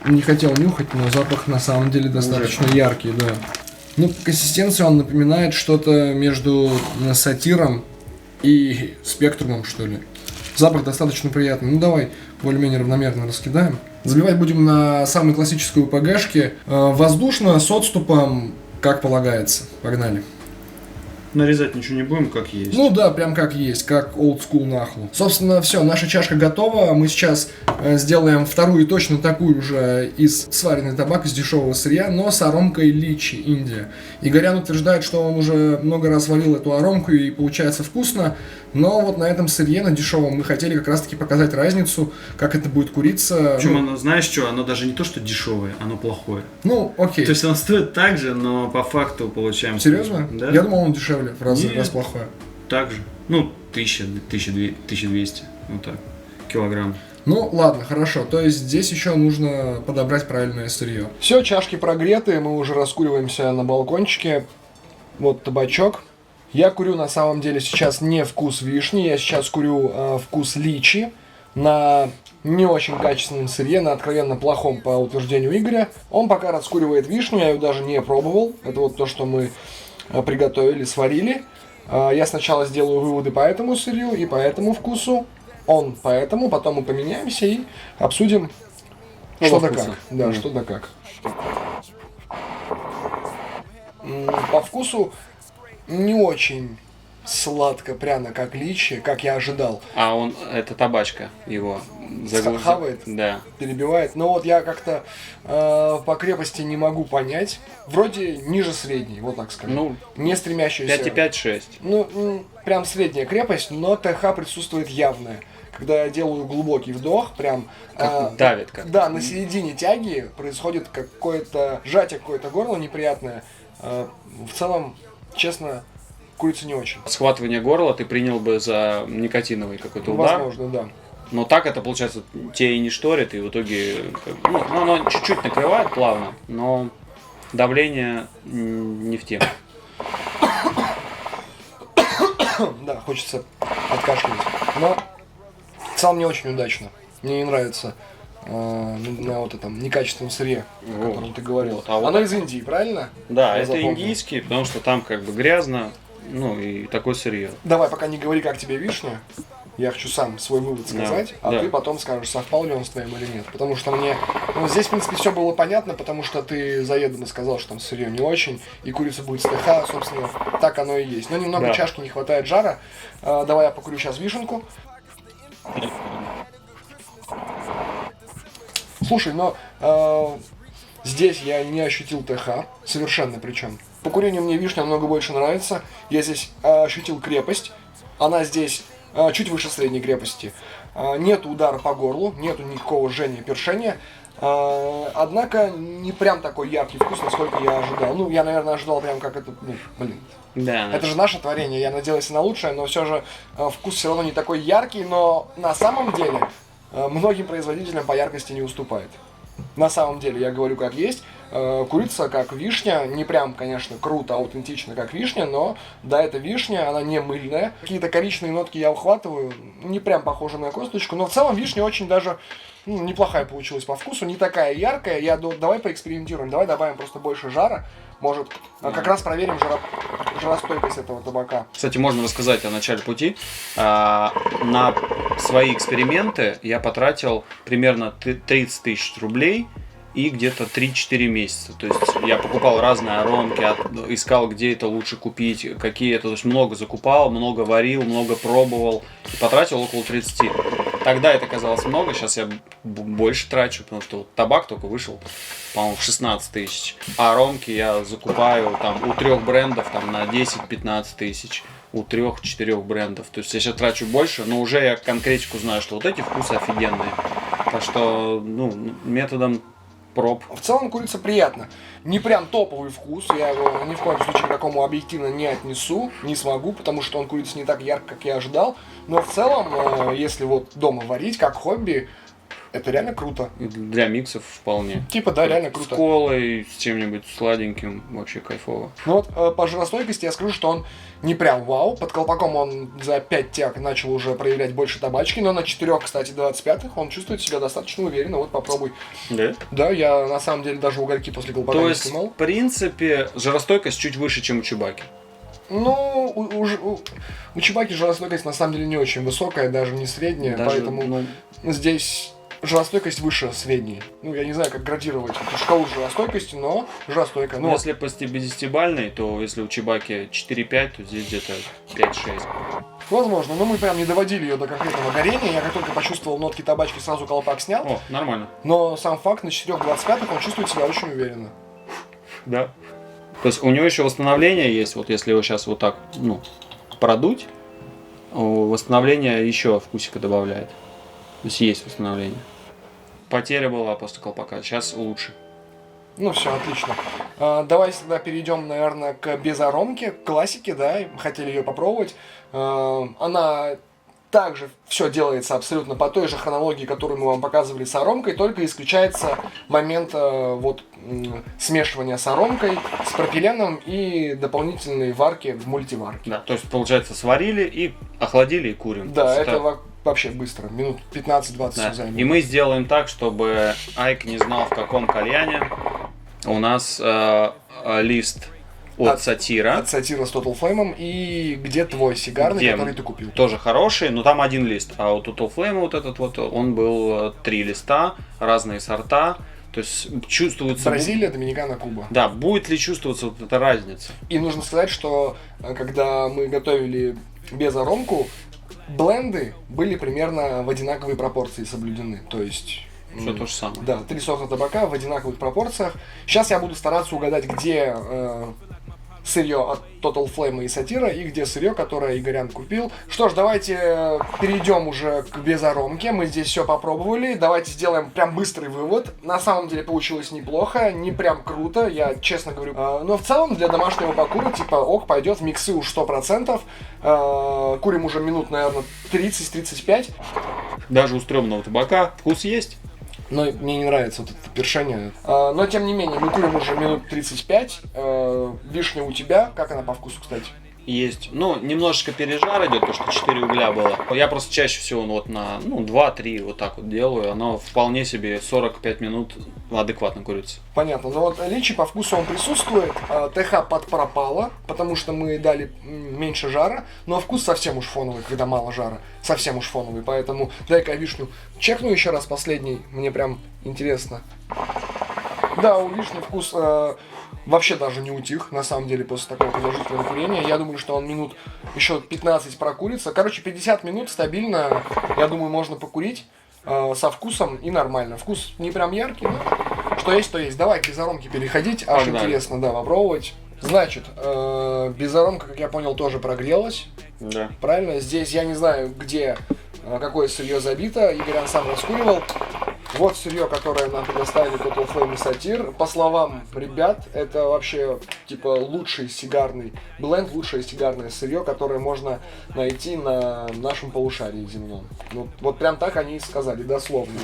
Speaker 1: не хотел нюхать, но запах на самом деле достаточно яркий, да. Ну, по консистенции он напоминает что-то между сатиром и спектрумом, что ли. Запах достаточно приятный. Ну, давай более-менее равномерно раскидаем. Забивать будем на самой классической УПГшке. Воздушно, с отступом, как полагается. Погнали.
Speaker 2: Нарезать ничего не будем, как есть.
Speaker 1: Ну да, прям как есть, как old school нахлу. Собственно, все, наша чашка готова. Мы сейчас сделаем вторую точно такую же из сваренный табак из дешевого сырья, но с аромкой личи, Индия. Игорян утверждает, что он уже много раз варил эту аромку и получается вкусно. Но вот на этом сырье, на дешевом, мы хотели как раз таки показать разницу, как это будет куриться.
Speaker 2: Причем оно, знаешь что, оно даже не то, что дешевое, оно плохое.
Speaker 1: Ну, окей.
Speaker 2: То есть оно стоит так же, но по факту получаем...
Speaker 1: Серьезно?
Speaker 2: Да?
Speaker 1: Я думал, он дешевле, в раз плохое.
Speaker 2: Так же. Ну, 1000, 1200, вот так, килограмм.
Speaker 1: Ну, ладно, хорошо. То есть здесь еще нужно подобрать правильное сырье. Все, чашки прогреты, мы уже раскуриваемся на балкончике. Вот табачок. Я курю на самом деле сейчас не вкус вишни, я сейчас курю вкус личи на не очень качественном сырье, на откровенно плохом по утверждению Игоря. Он пока раскуривает вишню, я ее даже не пробовал. Это вот то, что мы приготовили, сварили. Я сначала сделаю выводы по этому сырью и по этому вкусу. Он по этому, потом мы поменяемся и обсудим что да как. Да, что да как. По вкусу не очень сладко, пряно, как личи, как я ожидал.
Speaker 2: А он, это табачка его
Speaker 1: Хавает?
Speaker 2: Да.
Speaker 1: Перебивает. Но вот я как-то по крепости не могу понять. Вроде ниже средней, вот так скажем.
Speaker 2: Ну,
Speaker 1: не стремящаяся...
Speaker 2: 5,5-6.
Speaker 1: Ну, прям средняя крепость, но ТХ присутствует явная. Когда я делаю глубокий вдох, прям...
Speaker 2: давит как-то.
Speaker 1: Да, на середине тяги происходит какое-то сжатие, какое-то горло неприятное. В целом, честно, курица не очень.
Speaker 2: Схватывание горла ты принял бы за никотиновый какой-то удар.
Speaker 1: Возможно, да.
Speaker 2: Но так это, получается, тебе и не шторит, и в итоге... Ну, оно чуть-чуть накрывает плавно, но давление не в тему.
Speaker 1: Да, хочется откашливать. Но в целом не очень удачно. Мне не нравится на вот этом некачественном сырье, о котором ты говорил.
Speaker 2: Вот, а вот...
Speaker 1: Оно из Индии, правильно?
Speaker 2: Да,
Speaker 1: Я
Speaker 2: это
Speaker 1: запомнил.
Speaker 2: индийский, потому что там как бы грязно, ну и такое сырье.
Speaker 1: Давай, пока не говори, как тебе вишня. Я хочу сам свой вывод сказать, а
Speaker 2: да.
Speaker 1: ты потом скажешь, совпал ли он с твоим или нет. Потому что мне... Ну, здесь, в принципе, все было понятно, потому что ты заедно сказал, что там сырье не очень, и курица будет с ТХ, собственно, так оно и есть. Но немного
Speaker 2: Да.
Speaker 1: чашки не хватает жара. Давай я покурю сейчас вишенку. Слушай, но здесь я не ощутил ТХ, совершенно причем. По курению мне вишня намного больше нравится. Я здесь ощутил крепость. Она здесь чуть выше средней крепости. Нету удара по горлу, нету никакого жжения, першения. Однако не прям такой яркий вкус, насколько я ожидал. Ну, я, наверное, ожидал прям как это, ну, блин.
Speaker 2: Да.
Speaker 1: Это же наше творение, я надеялся на лучшее, но все же вкус все равно не такой яркий, но на самом деле многим производителям по яркости не уступает. На самом деле, я говорю как есть, курица как вишня, не прям, конечно, круто, аутентично как вишня, но да, это вишня, она не мыльная. Какие-то коричневые нотки я ухватываю, не прям похоже на косточку, но в целом вишня очень даже неплохая получилась по вкусу, не такая яркая. Давай поэкспериментируем, давай добавим просто больше жара. Может, как раз проверим жаростойкость этого табака.
Speaker 2: Кстати, можно рассказать о начале пути. На свои эксперименты я потратил примерно 30 тысяч рублей и где-то 3-4 месяца. То есть я покупал разные аромки, искал, где это лучше купить, какие это. То есть много закупал, много варил, много пробовал. И потратил около 30. Тогда это казалось много, сейчас я больше трачу, потому что вот табак только вышел, по-моему, в 16 тысяч. А аромки я закупаю там у 3 брендов там, на 10-15 тысяч. У 3-4 брендов. То есть я сейчас трачу больше, но уже я конкретику знаю, что вот эти вкусы офигенные. Так что, ну, методом проб.
Speaker 1: В целом курица приятна. Не прям топовый вкус, я его ни в коем случае к такому объективно не отнесу, не смогу, потому что он курица не так ярко, как я ожидал. Но в целом, если вот дома варить, как хобби, это реально круто.
Speaker 2: Для миксов вполне.
Speaker 1: Типа, да, реально
Speaker 2: С
Speaker 1: круто.
Speaker 2: колой, с чем-нибудь сладеньким, вообще кайфово.
Speaker 1: Ну вот, по жаростойкости я скажу, что он не прям вау. Под колпаком он за 5 тяг начал уже проявлять больше табачки, но на 4, кстати, 25-х он чувствует себя достаточно уверенно. Вот, попробуй.
Speaker 2: Да?
Speaker 1: Да, я на самом деле даже угольки после колпака
Speaker 2: То
Speaker 1: не
Speaker 2: есть,
Speaker 1: снимал.
Speaker 2: в принципе, жаростойкость чуть выше, чем у Чубаки.
Speaker 1: Ну, у Чубаки жаростойкость на самом деле не очень высокая, даже не средняя,
Speaker 2: Даже,
Speaker 1: поэтому
Speaker 2: ну,
Speaker 1: здесь жаростойкость выше средней. Ну, я не знаю, как градировать эту шкалу жаростойкости, но жаростойкая. Ну,
Speaker 2: если по 10-бальной, то если у Чубаки 4-5, то здесь где-то 5-6.
Speaker 1: возможно, но мы прям не доводили ее до конкретного горения. Я как только почувствовал нотки табачки, сразу колпак снял.
Speaker 2: О, нормально.
Speaker 1: Но сам факт, на 4,25 он чувствует себя очень уверенно.
Speaker 2: Да. То есть у него еще восстановление есть, вот если его сейчас вот так, ну, продуть, восстановление еще вкусика добавляет. То есть восстановление. Потеря была после колпака, сейчас лучше.
Speaker 1: Ну все, отлично. Давай тогда перейдем, наверное, к безаромке, к классике, да, хотели ее попробовать. Она также все делается абсолютно по той же хронологии, которую мы вам показывали с аромкой, только исключается момент смешивания с аромкой, с пропиленом и дополнительной варки в мультиварке.
Speaker 2: Да, то есть получается сварили и охладили и курим.
Speaker 1: Да,
Speaker 2: То есть
Speaker 1: это вообще быстро, минут 15-20
Speaker 2: да.
Speaker 1: займет.
Speaker 2: И мы сделаем так, чтобы Айк не знал, в каком кальяне у нас лист от Сатира.
Speaker 1: От Сатира с Total Flame, и где твой сигарный,
Speaker 2: Где
Speaker 1: который ты купил?
Speaker 2: Тоже хороший, но там один лист. А у Total Flame вот этот вот, он был 3 листа, разные сорта. То есть чувствуется...
Speaker 1: Бразилия, Доминикана, Куба.
Speaker 2: Да, будет ли чувствоваться вот эта разница?
Speaker 1: И нужно сказать, что когда мы готовили безаромку, бленды были примерно в одинаковой пропорции соблюдены. То есть...
Speaker 2: Все то же самое.
Speaker 1: Да, 3 сорта табака в одинаковых пропорциях. Сейчас я буду стараться угадать, где сырье от Total Flame и Сатира, и где сырье, которое Игорян купил. Что ж, давайте перейдем уже к безаромке. Мы здесь все попробовали. Давайте сделаем прям быстрый вывод. На самом деле получилось неплохо, не прям круто, я честно говорю. Но в целом для домашнего покура, типа, ок, пойдет в миксы уж 100%. Курим уже минут, наверное, 30-35.
Speaker 2: Даже у стрёмного табака вкус есть?
Speaker 1: Но мне не нравится вот это першение. Но тем не менее, мы курим уже минут 35. Вишня у тебя, как она по вкусу, кстати?
Speaker 2: Есть. Ну, немножечко пережар идет, то что 4 угля было. Я просто чаще всего вот на 2-3 вот так вот делаю. Оно вполне себе 45 минут адекватно курится.
Speaker 1: Понятно. Но вот личи по вкусу он присутствует. ТХ подпропало, потому что мы дали меньше жара. Но вкус совсем уж фоновый, когда мало жара. Совсем уж фоновый. Поэтому дай-ка вишню чекну еще раз последний. Мне прям интересно. Да, у вишни вкус... вообще даже не утих, на самом деле, после такого продолжительного курения. Я думаю, что он минут еще 15 прокурится. Короче, 50 минут стабильно, я думаю, можно покурить со вкусом и нормально. Вкус не прям яркий, но что есть, то есть. Давай к безаромке переходить, аж интересно, да, попробовать. Значит, безаромка, как я понял, тоже прогрелась.
Speaker 2: Да.
Speaker 1: Правильно? Здесь я не знаю, где, какое сырье забито. Игорян сам раскуривал. Вот сырье, которое нам предоставили Total Flame и Сатир. По словам ребят, это вообще типа лучший сигарный бленд, лучшее сигарное сырье, которое можно найти на нашем полушарии земном. Вот прям так они и сказали, дословно.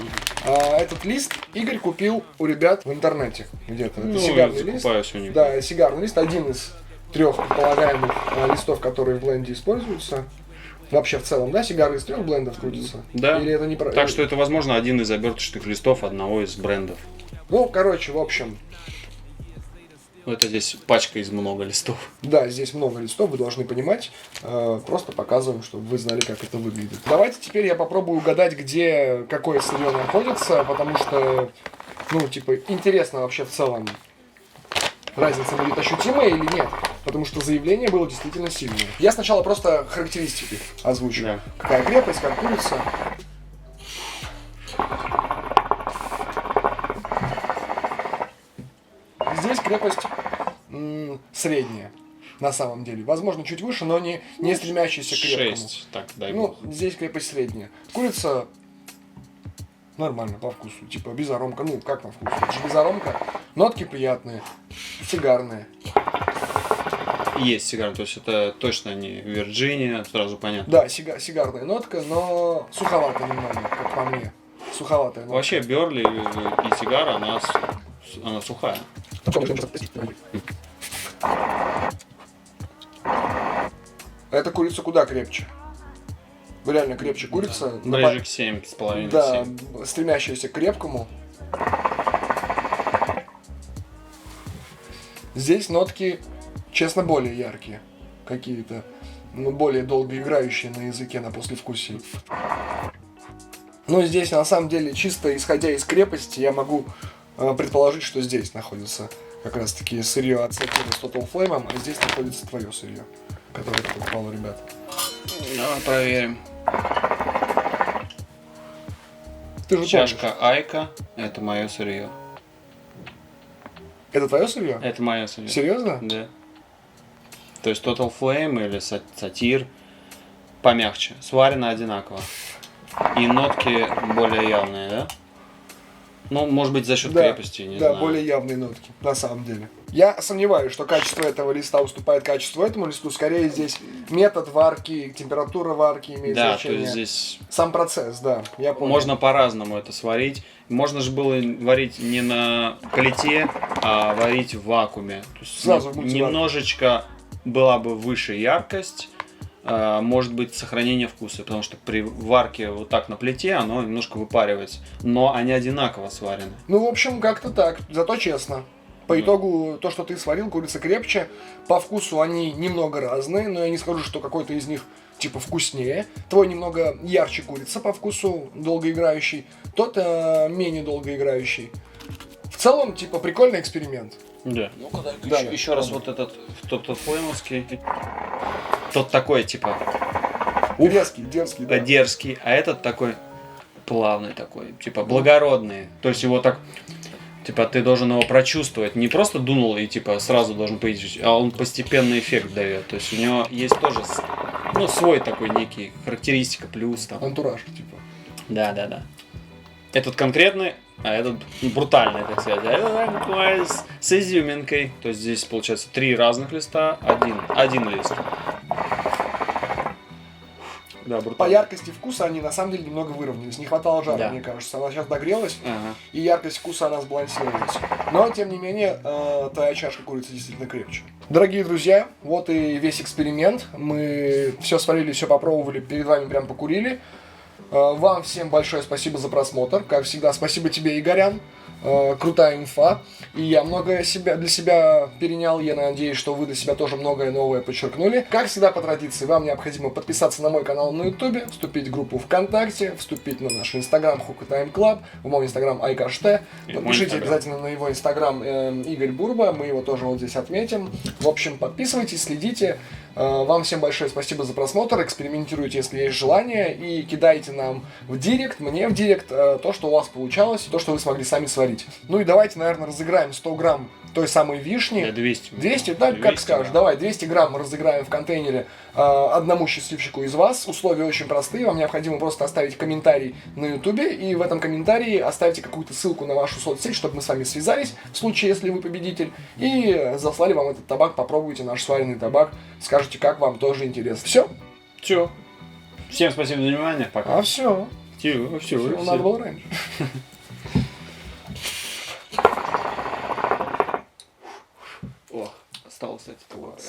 Speaker 1: Этот лист Игорь купил у ребят в интернете где-то. Это сигарный лист.
Speaker 2: У них.
Speaker 1: Да, сигарный лист, один из 3 предполагаемых листов, которые в бленде используются. Вообще в целом, да, сигары из 3 блендов крутятся?
Speaker 2: Да.
Speaker 1: Или это не про...
Speaker 2: Так что это, возможно, один из оберточных листов одного из брендов.
Speaker 1: Ну, короче, в общем.
Speaker 2: Это здесь пачка из много листов.
Speaker 1: Да, здесь много листов, вы должны понимать. Просто показываем, чтобы вы знали, как это выглядит. Давайте теперь я попробую угадать, где какое сырье находится, потому что, интересно вообще в целом, разница будет ощутимая или нет. Потому что заявление было действительно сильное. Я сначала просто характеристики озвучу.
Speaker 2: Да.
Speaker 1: Какая крепость, как курица. Здесь крепость средняя, на самом деле. Возможно, чуть выше, но не стремящаяся к крепкому.
Speaker 2: 6, так, дай бог.
Speaker 1: Здесь крепость средняя. Курица нормально по вкусу. Типа безаромка. Как по вкусу? Это же безаромка. Нотки приятные, сигарные.
Speaker 2: Есть сигар, то есть это точно не Вирджиния, сразу понятно.
Speaker 1: Да, сигарная нотка, но суховатая немного, как по мне. Суховатая нотка.
Speaker 2: Вообще Берли и сигара, она сухая.
Speaker 1: Эта курица куда крепче? Реально крепче курица.
Speaker 2: Да. Ближе к 7,5.
Speaker 1: Да,
Speaker 2: 7.
Speaker 1: стремящаяся к крепкому. Здесь нотки, честно, более яркие. Какие-то, более долго играющие на языке, на послевкусии. Но здесь, на самом деле, чисто исходя из крепости, я могу предположить, что здесь находится как раз-таки сырье от Сатира с Total Flame, а здесь находится твое сырье, которое ты покупал у ребят.
Speaker 2: Давай проверим.
Speaker 1: Ты же
Speaker 2: Чашка
Speaker 1: помнишь.
Speaker 2: Айка, это мое сырье.
Speaker 1: Это твое сырье?
Speaker 2: Это мое сырье.
Speaker 1: Серьезно?
Speaker 2: Да. То есть Total Flame или Сатир помягче, сварено одинаково. И нотки более явные, да? Ну, может быть, за счет крепости, не знаю.
Speaker 1: Да, более явные нотки, на самом деле. Я сомневаюсь, что качество этого листа уступает качеству этому листу. Скорее здесь метод варки, температура варки имеет значение.
Speaker 2: Да, то есть здесь...
Speaker 1: Сам процесс, да, я понял.
Speaker 2: Можно по-разному это сварить. Можно же было варить не на плите, а варить в вакууме. То есть
Speaker 1: сразу в мультиварке.
Speaker 2: Немножечко была бы выше яркость, может быть сохранение вкуса, потому что при варке вот так на плите оно немножко выпаривается, но они одинаково сварены.
Speaker 1: Ну, в общем, как-то так, зато честно. По итогу, то, что ты сварил, курица крепче. По вкусу они немного разные, но я не скажу, что какой-то из них типа вкуснее. Твой немного ярче курица по вкусу, долгоиграющий. Тот менее долгоиграющий. В целом, типа, прикольный эксперимент.
Speaker 2: Да.
Speaker 4: Ну-ка, дай
Speaker 1: Да,
Speaker 4: еще,
Speaker 1: да.
Speaker 4: раз вот этот, тот флеймовский. Тот такой, типа,
Speaker 1: Дерзкий, да.
Speaker 4: дерзкий, а этот такой плавный такой, типа, благородный. То есть его так, типа, ты должен его прочувствовать. Не просто дунул и, типа, сразу должен появиться, а он постепенный эффект дает. То есть у него есть тоже, ну, свой такой некий характеристика, плюс там.
Speaker 1: Антураж, типа.
Speaker 4: Да. Этот конкретный, а этот брутальный, так сказать. А этот такой с изюминкой. То есть здесь получается 3 разных листа, один лист. Да,
Speaker 1: По
Speaker 4: брутально.
Speaker 1: яркости вкуса они на самом деле немного выровнялись. Не хватало жара,
Speaker 4: Да.
Speaker 1: мне кажется. Она сейчас догрелась,
Speaker 4: Ага.
Speaker 1: и яркость вкуса она сбалансировалась. Но, тем не менее, твоя чашка курицы действительно крепче. Дорогие друзья, вот и весь эксперимент. Мы все сварили, все попробовали, перед вами прям покурили. Вам всем большое спасибо за просмотр. Как всегда, спасибо тебе, Игорян. Крутая инфа. И я многое для себя перенял. Я надеюсь, что вы для себя тоже многое новое подчеркнули. Как всегда, по традиции, вам необходимо подписаться на мой канал на YouTube, вступить в группу ВКонтакте, вступить на наш Инстаграм Hookah Time Club, в мой Инстаграм iCashT.
Speaker 4: И мой
Speaker 1: Подпишите
Speaker 4: Инстаграм.
Speaker 1: обязательно на его Инстаграм Игорь Бурба. Мы его тоже вот здесь отметим. В общем, подписывайтесь, следите. Вам всем большое спасибо за просмотр. Экспериментируйте, если есть желание. И кидайте нам в директ, мне в директ, то, что у вас получалось, то, что вы смогли сами сварить. Ну и давайте, наверное, разыграем 100 грамм той самой вишни.
Speaker 4: Да, 200.
Speaker 1: 200, да,
Speaker 4: 200,
Speaker 1: как скажешь.
Speaker 4: да.
Speaker 1: Давай, 200 грамм разыграем в контейнере одному счастливчику из вас. Условия очень простые. Вам необходимо просто оставить комментарий на ютубе. И в этом комментарии оставьте какую-то ссылку на вашу соцсеть, чтобы мы с вами связались, в случае, если вы победитель. И заслали вам этот табак. Попробуйте наш сваренный табак. Скажите, как вам, тоже интересно. Все?
Speaker 4: Все. Всем спасибо за внимание. Пока.
Speaker 1: А все.
Speaker 4: Все.
Speaker 1: Надо было раньше.
Speaker 4: О, осталось, кстати, такое прям.